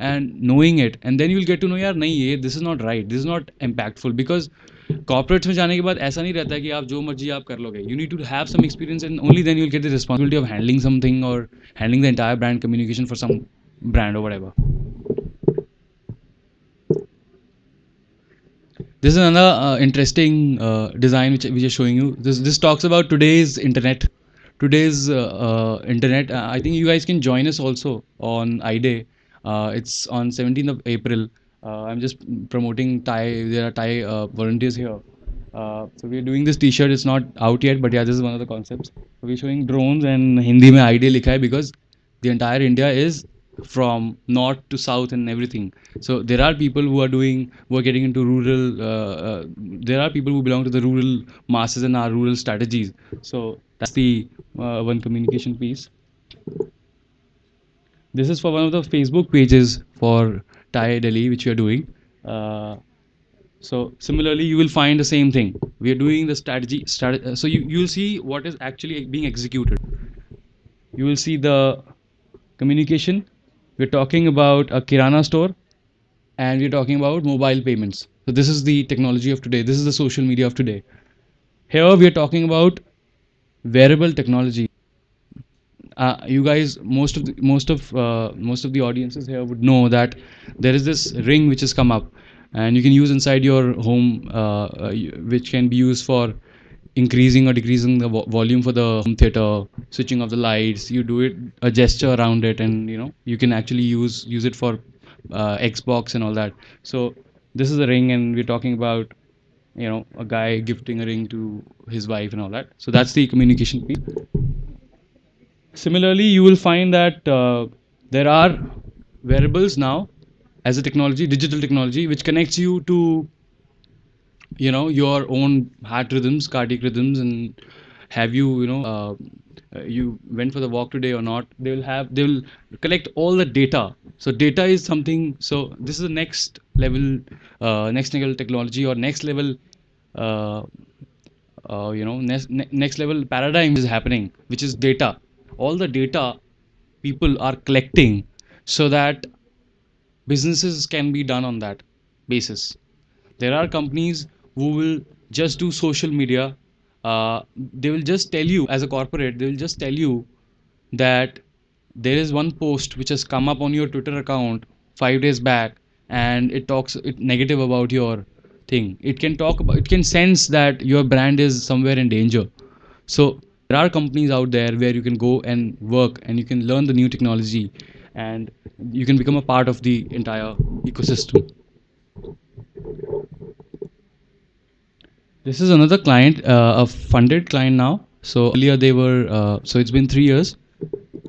and knowing it, and then you'll get to know यार नहीं ये this is not right, this is not impactful, because corporates में जाने के बाद ऐसा नहीं रहता है कि आप जो मर्जी आप कर लोगे. You need to have some experience and only then you'll get the responsibility of handling something or handling the entire brand communication for some brand or whatever. This is another interesting design which we are showing you. This talks about today's internet. Today's internet. I think you guys can join us also on iDay. It's on 17th of April. I'm just promoting Thai. There are Thai volunteers here. So we're doing this T-shirt. It's not out yet, but yeah, this is one of the concepts. So we're showing drones and Hindi में iDay लिखा है because the entire India is from north to south and everything. So there are people who are getting into rural. There are people who belong to the rural masses and our rural strategies. So that's the one communication piece. This is for one of the Facebook pages for Thai Delhi, which we are doing. So similarly, you will find the same thing. We are doing the strategy. So you will see what is actually being executed. You will see the communication. We're talking about a Kirana store, and we're talking about mobile payments. So this is the technology of today. This is the social media of today. Here we are talking about wearable technology. You guys, most of the audiences here would know that there is this ring which has come up, and you can use inside your home, which can be used for increasing or decreasing the volume for the home theater, switching off the lights. You do it a gesture around it, and you can actually use it for Xbox and all that. So this is a ring, and we're talking about a guy gifting a ring to his wife and all that. So that's the communication piece. Similarly, you will find that there are wearables now as a technology, digital technology, which connects you to your own heart rhythms, cardiac rhythms, and have you you went for the walk today or not. They will collect all the data. So data is something. So this is the next level technology, or next level next level paradigm is happening, which is data. All the data people are collecting so that businesses can be done on that basis. There are companies who will just do social media. They will just tell you, as a corporate, they will just tell you that there is one post which has come up on your Twitter account 5 days back, and it talks negative about your thing. It can sense that your brand is somewhere in danger. So there are companies out there where you can go and work, and you can learn the new technology, and you can become a part of the entire ecosystem. This is another client, a funded client now. So earlier they were, so it's been 3 years.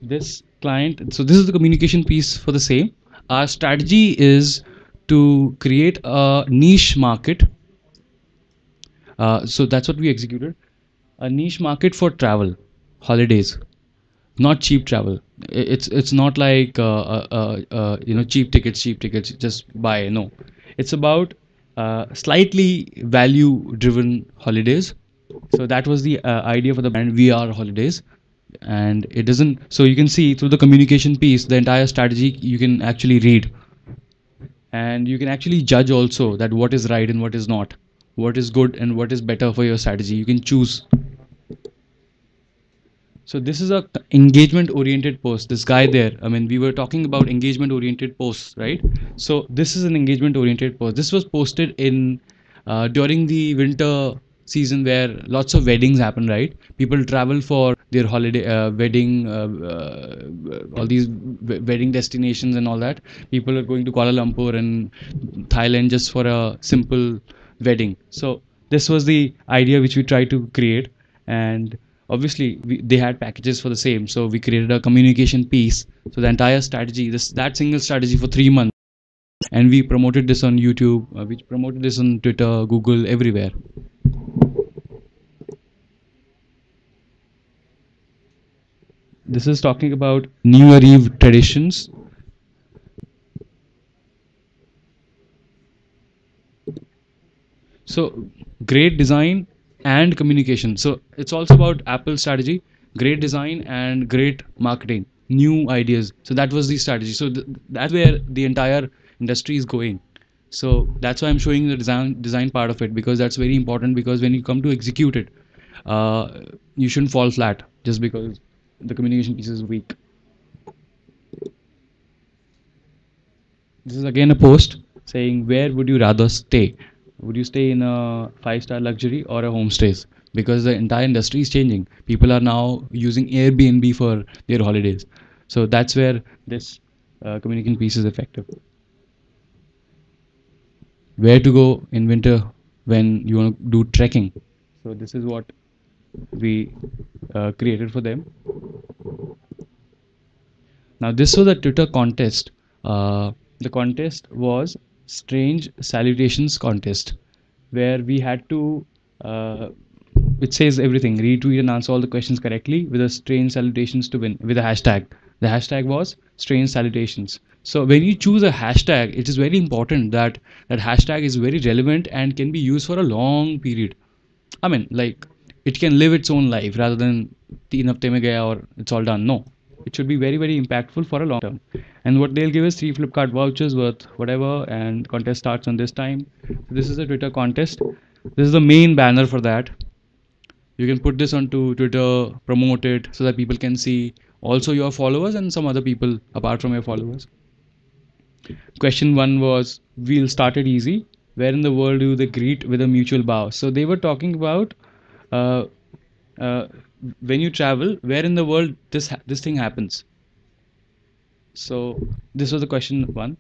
This client, so this is the communication piece for the same. Our strategy is to create a niche market. So that's what we executed. A niche market for travel, holidays, not cheap travel. It's not like cheap tickets, just buy. No, it's about slightly value driven holidays. So that was the idea for the brand VR Holidays. And it doesn't, so you can see through the communication piece, the entire strategy you can actually read, and you can actually judge also that what is right and what is not, what is good and what is better for your strategy. You can choose. So this is a engagement oriented post. This guy there, I mean, we were talking about engagement oriented posts, right? So this is an engagement oriented post. This was posted in during the winter season, where lots of weddings happen, right? People travel for their holiday, wedding, all these wedding destinations and all that. People are going to Kuala Lumpur and Thailand just for a simple wedding. So this was the idea which we tried to create, and obviously they had packages for the same. So we created a communication piece. So the entire strategy, that single strategy for 3 months, and we promoted this on YouTube, we promoted this on Twitter, Google, everywhere. This is talking about New Year Eve traditions. So great design and communication. So it's also about Apple strategy, great design and great marketing. new ideas. So that was the strategy. So that's where the entire industry is going. So that's why I'm showing the design part of it, because that's very important. Because when you come to execute it, uh, you shouldn't fall flat just because the communication piece is weak. This is again a post saying, where would you rather stay? Would you stay in a five-star luxury or a homestays? Because the entire industry is changing. People are now using Airbnb for their holidays. So that's where this communication piece is effective. Where to go in winter when you want to do trekking? So this is what we created for them. Now this was a Twitter contest. The contest was Strange Salutations Contest, where we had to, uh, it says everything, retweet and answer all the questions correctly with a strange salutations to win with a hashtag. The hashtag was strange salutations. So when you choose a hashtag, it is very important that that hashtag is very relevant and can be used for a long period. I mean, like, it can live its own life rather than teen hafte mein gaya or it's all done. No, it should be very very impactful for a long term. And what they'll give is 3 Flipkart vouchers worth whatever, and contest starts on this time. So this is a Twitter contest. This is the main banner for that. You can put this onto Twitter, promote it so that people can see also your followers and some other people apart from your followers. Question one was, we'll start it easy. Where in the world do they greet with a mutual bow? So they were talking about uh, uh, when you travel, where in the world this thing happens. So this was the question one.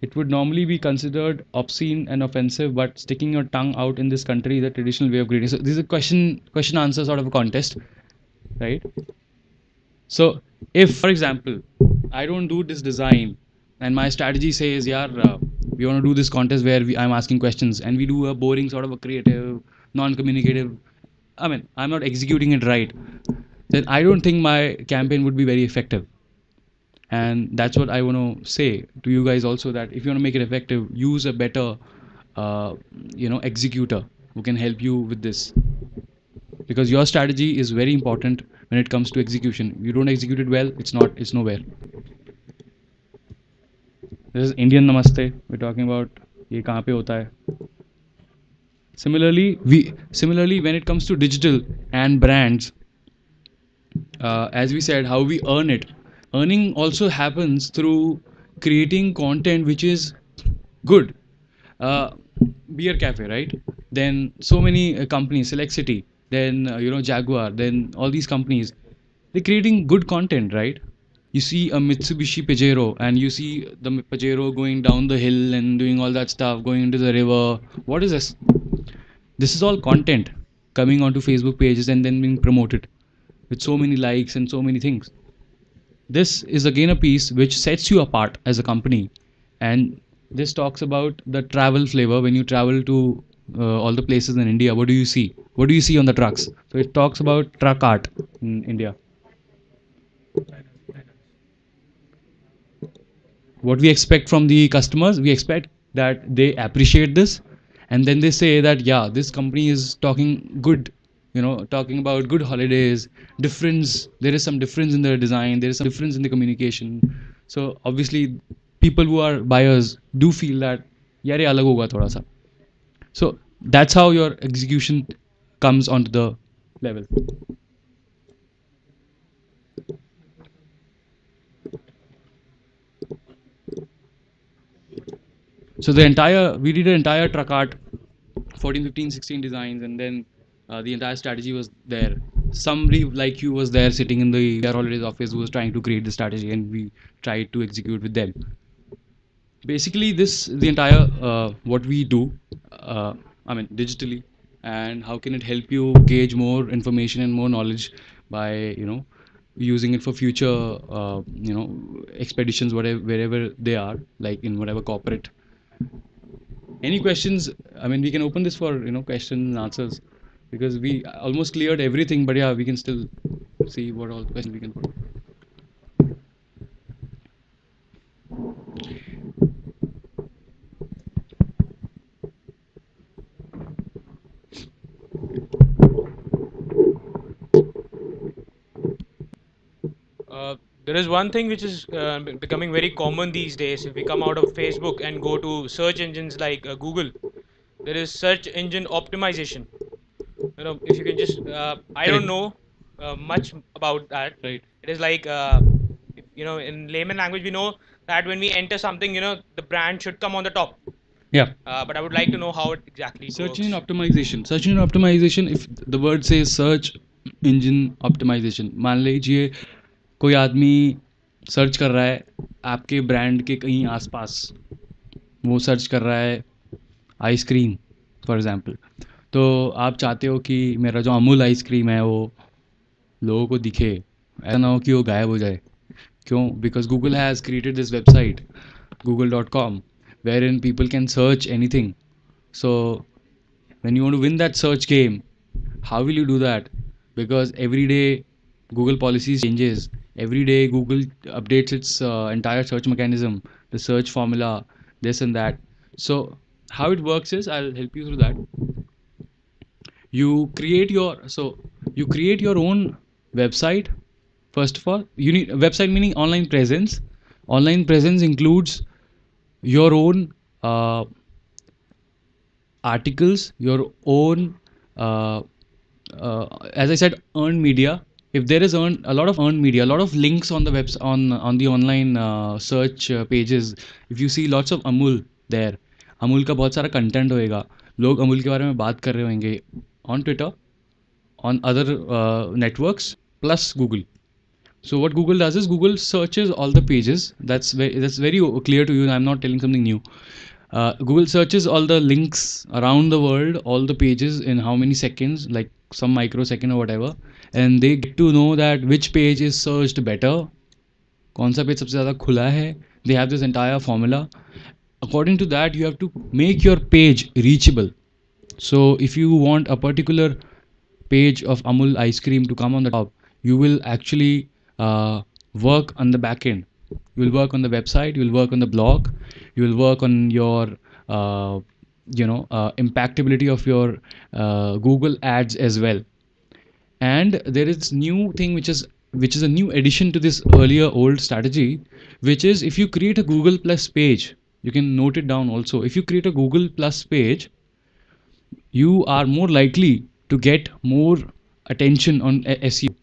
It would normally be considered obscene and offensive, but sticking your tongue out in this country is a traditional way of greeting. So this is a question answer sort of a contest, right? So if, for example, I don't do this design and my strategy says, yeah, we want to do this contest where I'm asking questions, and we do a boring sort of a creative, non-communicative, I mean, I'm not executing it right, then I don't think my campaign would be very effective. And that's what I want to say to you guys also, that if you want to make it effective, use a better, uh, executor who can help you with this, because your strategy is very important when it comes to execution. You don't execute it well, it's nowhere. This is Indian Namaste we're talking about. ये कहाँ पे होता है? Similarly, when it comes to digital and brands, as we said, how we earn it. Earning also happens through creating content which is good. Uh, Beer cafe, right? Then so many companies, Select City, then Jaguar, then all these companies, they're creating good content, right? You see a Mitsubishi Pajero, and you see the Pajero going down the hill and doing all that stuff, going into the river. What is this? This is all content coming onto Facebook pages and then being promoted with so many likes and so many things. This is again a piece which sets you apart as a company. And this talks about the travel flavor. When you travel to all the places in India, what do you see? What do you see on the trucks? So it talks about truck art in India. What we expect from the customers, we expect that they appreciate this, and then they say that, yeah, this company is talking good, talking about good holidays, difference, there is some difference in the design, there is some difference in the communication. So obviously people who are buyers do feel that यार ये अलग होगा थोड़ा सा. So that's how your execution comes onto the level. So we did an entire truck art, 14, 15, 16 designs, and then the entire strategy was there. Somebody like you was there sitting in the Air Holidays office who was trying to create the strategy, and we tried to execute with them. Basically, the entire what we do, I mean, digitally, and how can it help you gauge more information and more knowledge by using it for future expeditions, whatever, wherever they are, like in whatever corporate. Any questions? I mean, we can open this for questions and answers, because we almost cleared everything. But yeah, we can still see what all questions we can put. There is one thing which is becoming very common these days. If we come out of Facebook and go to search engines like Google, there is search engine optimization. If you can just, I don't Correct. know much about that. Right. It is like, in layman language, we know that when we enter something, the brand should come on the top. Yeah. But I would like to know how it exactly Search works. engine optimization. Search engine optimization. If the word says search engine optimization, मान लीजिए कोई आदमी search कर रहा है आपके brand के कहीं आसपास, वो सर्च कर रहा है आइसक्रीम फॉर एग्जांपल, तो आप चाहते हो कि मेरा जो अमूल आइसक्रीम है वो लोगों को दिखे, ऐसा ना हो कि वो गायब हो जाए. क्यों? Because Google has created this website google.com wherein people can search anything. So when you want to win that search game, how will you do that? Because every day Google policies changes, every day Google updates its entire search mechanism, the search formula, this and that. So how it works is, I'll help you through that. You create your own website. First of all, you need a website, meaning online presence. Online presence includes your own articles, your own, uh, as I said, earned media. If there is a lot of earned media, a lot of links on the webs on the online search pages. If you see lots of Amul there, Amul का बहुत सारा content होएगा, लोग अमूल के बारे में बात कर रहे होंगे on Twitter, on other networks, plus Google. So what Google does is Google searches all the pages. That's very clear to you. I'm not telling something new. Google searches all the links around the world, all the pages in how many seconds, like some microsecond or whatever, and they get to know that which page is searched better, कौन सा page सबसे ज़्यादा खुला है. They have this entire formula. According to that, you have to make your page reachable. So if you want a particular page of Amul ice cream to come on the top, you will actually work on the back end. You will work on the website, you will work on the blog, you will work on your impactability of your Google ads as well. And there is new thing which is a new addition to this earlier old strategy, which is if you create a Google Plus page, you can note it down also. If you create a Google Plus page, you are more likely to get more attention on SEO.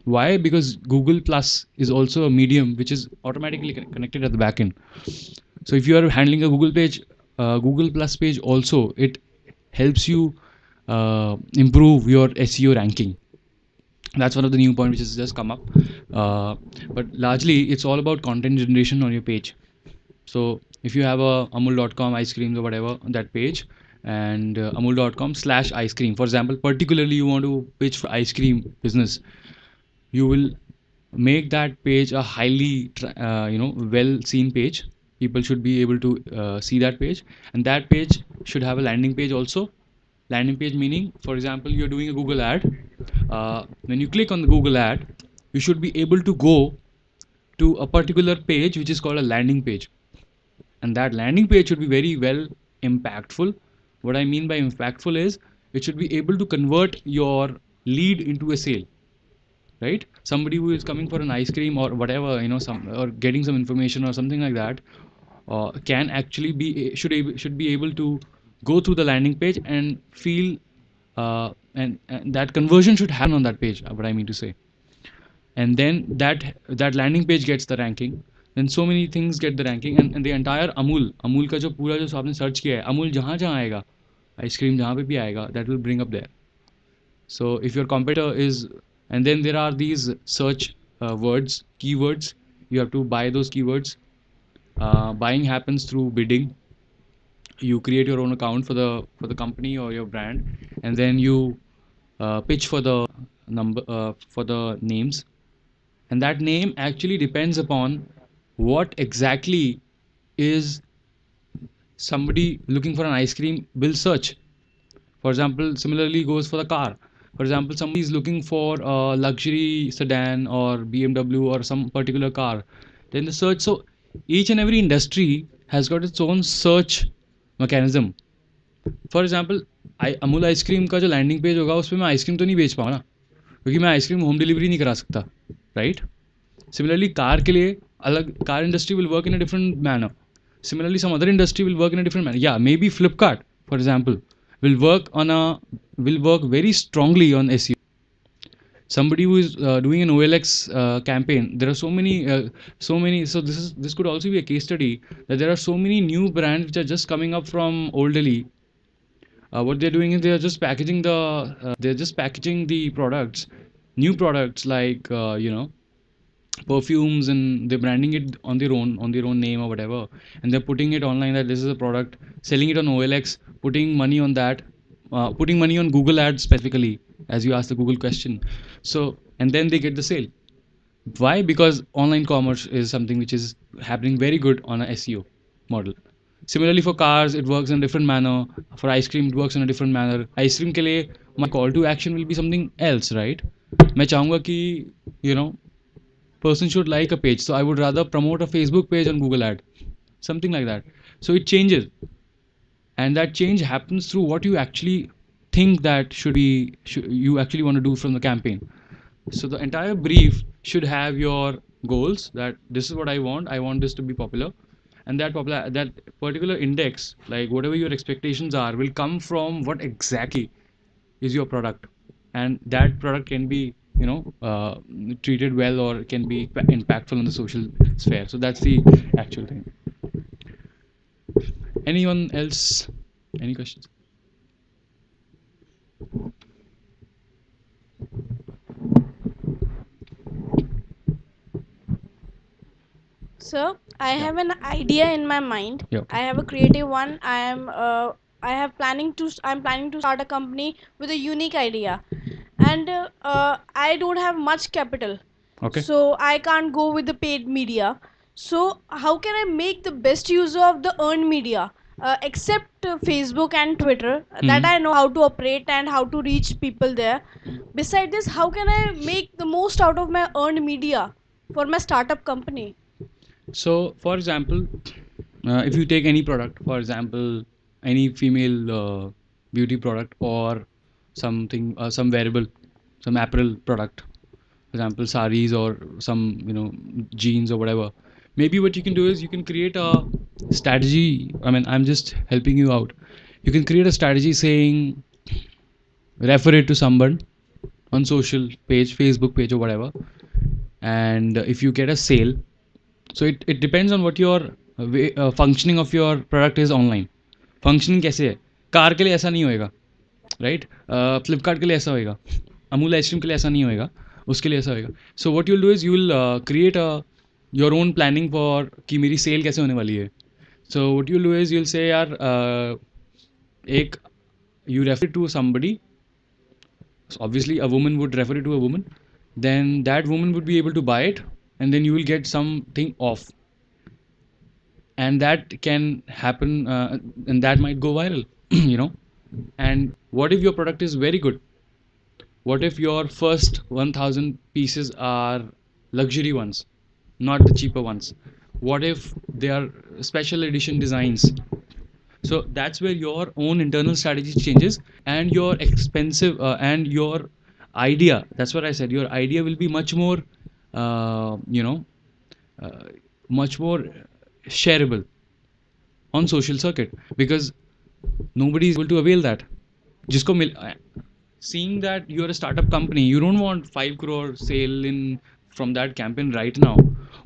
Why? Because Google Plus is also a medium which is automatically connected at the back end. So if you are handling a Google page, Google Plus page also, it helps you improve your SEO ranking. That's one of the new points which has just come up. But largely, it's all about content generation on your page. So if you have a amul.com ice cream or whatever on that page, and amul.com/ice cream, for example, particularly you want to pitch for ice cream business, you will make that page a highly well seen page. People should be able to see that page, and that page should have a landing page also. Landing page meaning, for example, you're doing a Google ad. When you click on the Google ad, you should be able to go to a particular page which is called a landing page, and that landing page should be very well impactful. What I mean by impactful is it should be able to convert your lead into a sale, right? Somebody who is coming for an ice cream or whatever, some, or getting some information or something like that, can actually be should be able to go through the landing page and feel, and that conversion should happen on that page, what I mean to say. And then that landing page gets the ranking, then so many things get the ranking, and the entire Amul का जो पूरा जो आपने search किया है, अमूल जहाँ जहाँ आएगा, आइसक्रीम जहाँ पे भी आएगा, that will bring up there. So if your competitor is, and then there are these search words, keywords, you have to buy those keywords. Buying happens through bidding. You create your own account for the company or your brand, and then you pitch for the names, and that name actually depends upon what exactly is somebody looking for an ice cream will search. For example, similarly goes for the car. For example, somebody is looking for a luxury sedan or BMW or some particular car, then the search. So each and every industry has got its own search mechanism. For example Amul ice cream का जो landing page होगा उसमें मैं ice cream तो नहीं बेच पाऊँ ना, क्योंकि मैं आइसक्रीम होम डिलीवरी नहीं करा सकता, राइट? Similarly, car के लिए अलग, car industry will work in a different manner. Similarly, some other industry will work in a different manner. Yeah, maybe Flipkart, for example, will work very strongly on SEO. Somebody who is doing an OLX campaign, there are so many. So this could also be a case study that there are so many new brands which are just coming up from Old Delhi. What they're doing is they're just packaging the products, new products like perfumes, and they're branding it on their own name or whatever, and they're putting it online that this is a product, selling it on OLX, putting money on that, putting money on Google ads specifically, as you asked the Google question. So and then they get the sale. Why? Because online commerce is something which is happening very good on a SEO model. Similarly, for cars, it works in a different manner. For ice cream, it works in a different manner. Ice cream के लिए my call to action will be something else, right? मैं चाहूँगा कि you know person should like a page, so I would rather promote a Facebook page on Google ad, something like that. So it changes, and that change happens through what you actually think that you actually want to do from the campaign. So the entire brief should have your goals, that this is what I want this to be popular, and that particular index, like whatever your expectations are, will come from what exactly is your product, and that product can be treated well or can be impactful on the social sphere. So that's the actual thing. Anyone else? Any questions? Sir, I Yeah. have an idea in my mind. Yeah. I have a creative one. I'm planning to start a company with a unique idea, and I don't have much capital, Okay. so I can't go with the paid media. So how can I make the best use of the earned media, except Facebook and Twitter, that I know how to operate and how to reach people there? Beside this, how can I make the most out of my earned media for my startup company? So, for example, if you take any product, for example, any female beauty product or something, some wearable, some apparel product, for example, saris or some jeans or whatever. Maybe what you can do is you can create a strategy. I mean, I'm just helping you out. You can create a strategy saying, refer it to someone on social page, Facebook page or whatever, and if you get a sale, so it depends on what your functioning of your product is online. Functioning कैसे है? Car के लिए ऐसा नहीं होएगा, right? Flipkart के लिए ऐसा होएगा, अमूल आइसक्रीम के लिए ऐसा नहीं होएगा, उसके लिए ऐसा होएगा. So what you will do is you will create your own planning for कि मेरी सेल कैसे होने वाली है. So what you will do is you will say यार एक you refer to somebody, so obviously a woman would refer it to a woman, then that woman would be able to buy it, and then you will get something off, and that can happen, and that might go viral. And what if your product is very good? What if your first 1000 pieces are luxury ones, not the cheaper ones? What if they are special edition designs? So that's where your own internal strategy changes, and your expensive and your idea, that's what I said, your idea will be much more uh, you know much more shareable on social circuit, because nobody is able to avail that. जिसको मिल Seeing that you're a startup company, you don't want 5 crore sale in from that campaign right now.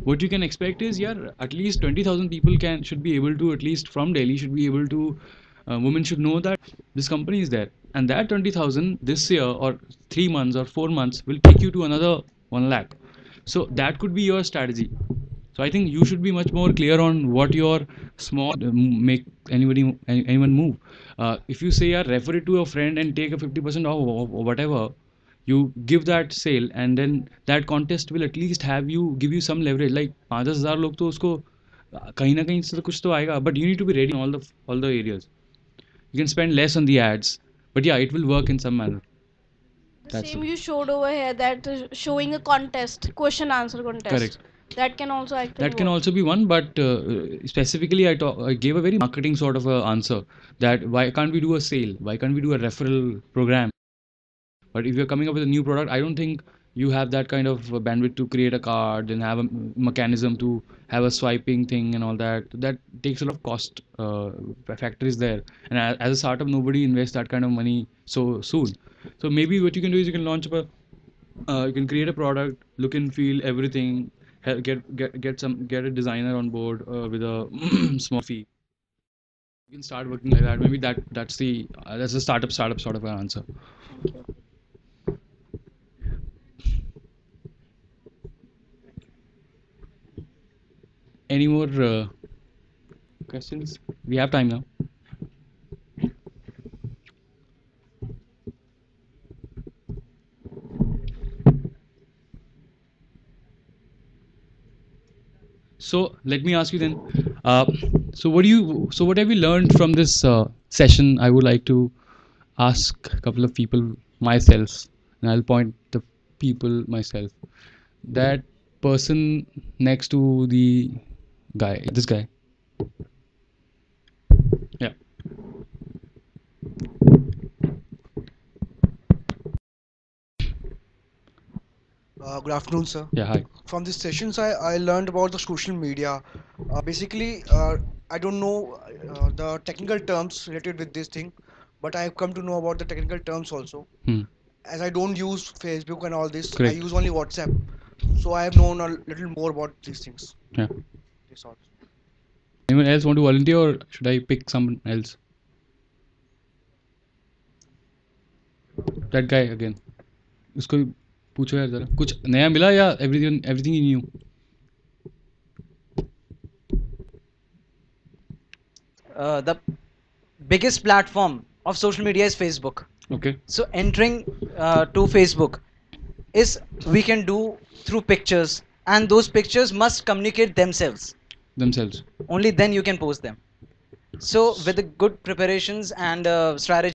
What you can expect is, yeah, at least 20,000 people should be able to, at least from Delhi, should be able to, women should know that this company is there, and that 20,000 this year or 3 months or 4 months will take you to another 1 lakh. So that could be your strategy. So I think you should be much more clear on what your small make anyone move. If you say, yeah, refer it to a friend and take a 50% off or whatever, you give that sale, and then that contest will at least give you some leverage. Like 5,000 लोग तो उसको कहीं ना कहीं से तो कुछ तो आएगा, but you need to be ready in all the areas. You can spend less on the ads, but yeah, it will work in some manner. The That's same it. you showed over here, that showing a contest, question answer contest. Correct. That can also actually That can work. also be one, but specifically I gave a very marketing sort of a answer, that why can't we do a sale? Why can't we do a referral program? But if you're coming up with a new product, I don't think you have that kind of bandwidth to create a card and have a mechanism to have a swiping thing and all that. That takes a lot of cost factor is there. And as a startup, nobody invests that kind of money so soon. So maybe what you can do is you can launch a you can create a product, look and feel everything, get a designer on board with a small fee. You can start working like that. Maybe that's the startup sort of an answer. Any more questions? We have time now. So let me ask you then. So what have you learned from this session? I would like to ask a couple of people myself, and I'll point the people myself. That person next to the guy, this guy. Yeah. Good afternoon, sir. Yeah. Hi. From these sessions, I learned about the social media. Basically, I don't know the technical terms related with this thing, but I've come to know about the technical terms also. Hmm. As I don't use Facebook and all this, I Correct. use only WhatsApp. So I have known a little more about these things. Yeah. This all. Anyone else want to volunteer, or should I pick someone else? That guy again. उसको भी पूछो यार जरा कुछ नया मिला या everything new? The biggest platform of social media is Facebook. Okay. So entering to Facebook is we can do through pictures, and those pictures must communicate themselves. Themselves. Only then you can post them. So with the good preparations and strategy.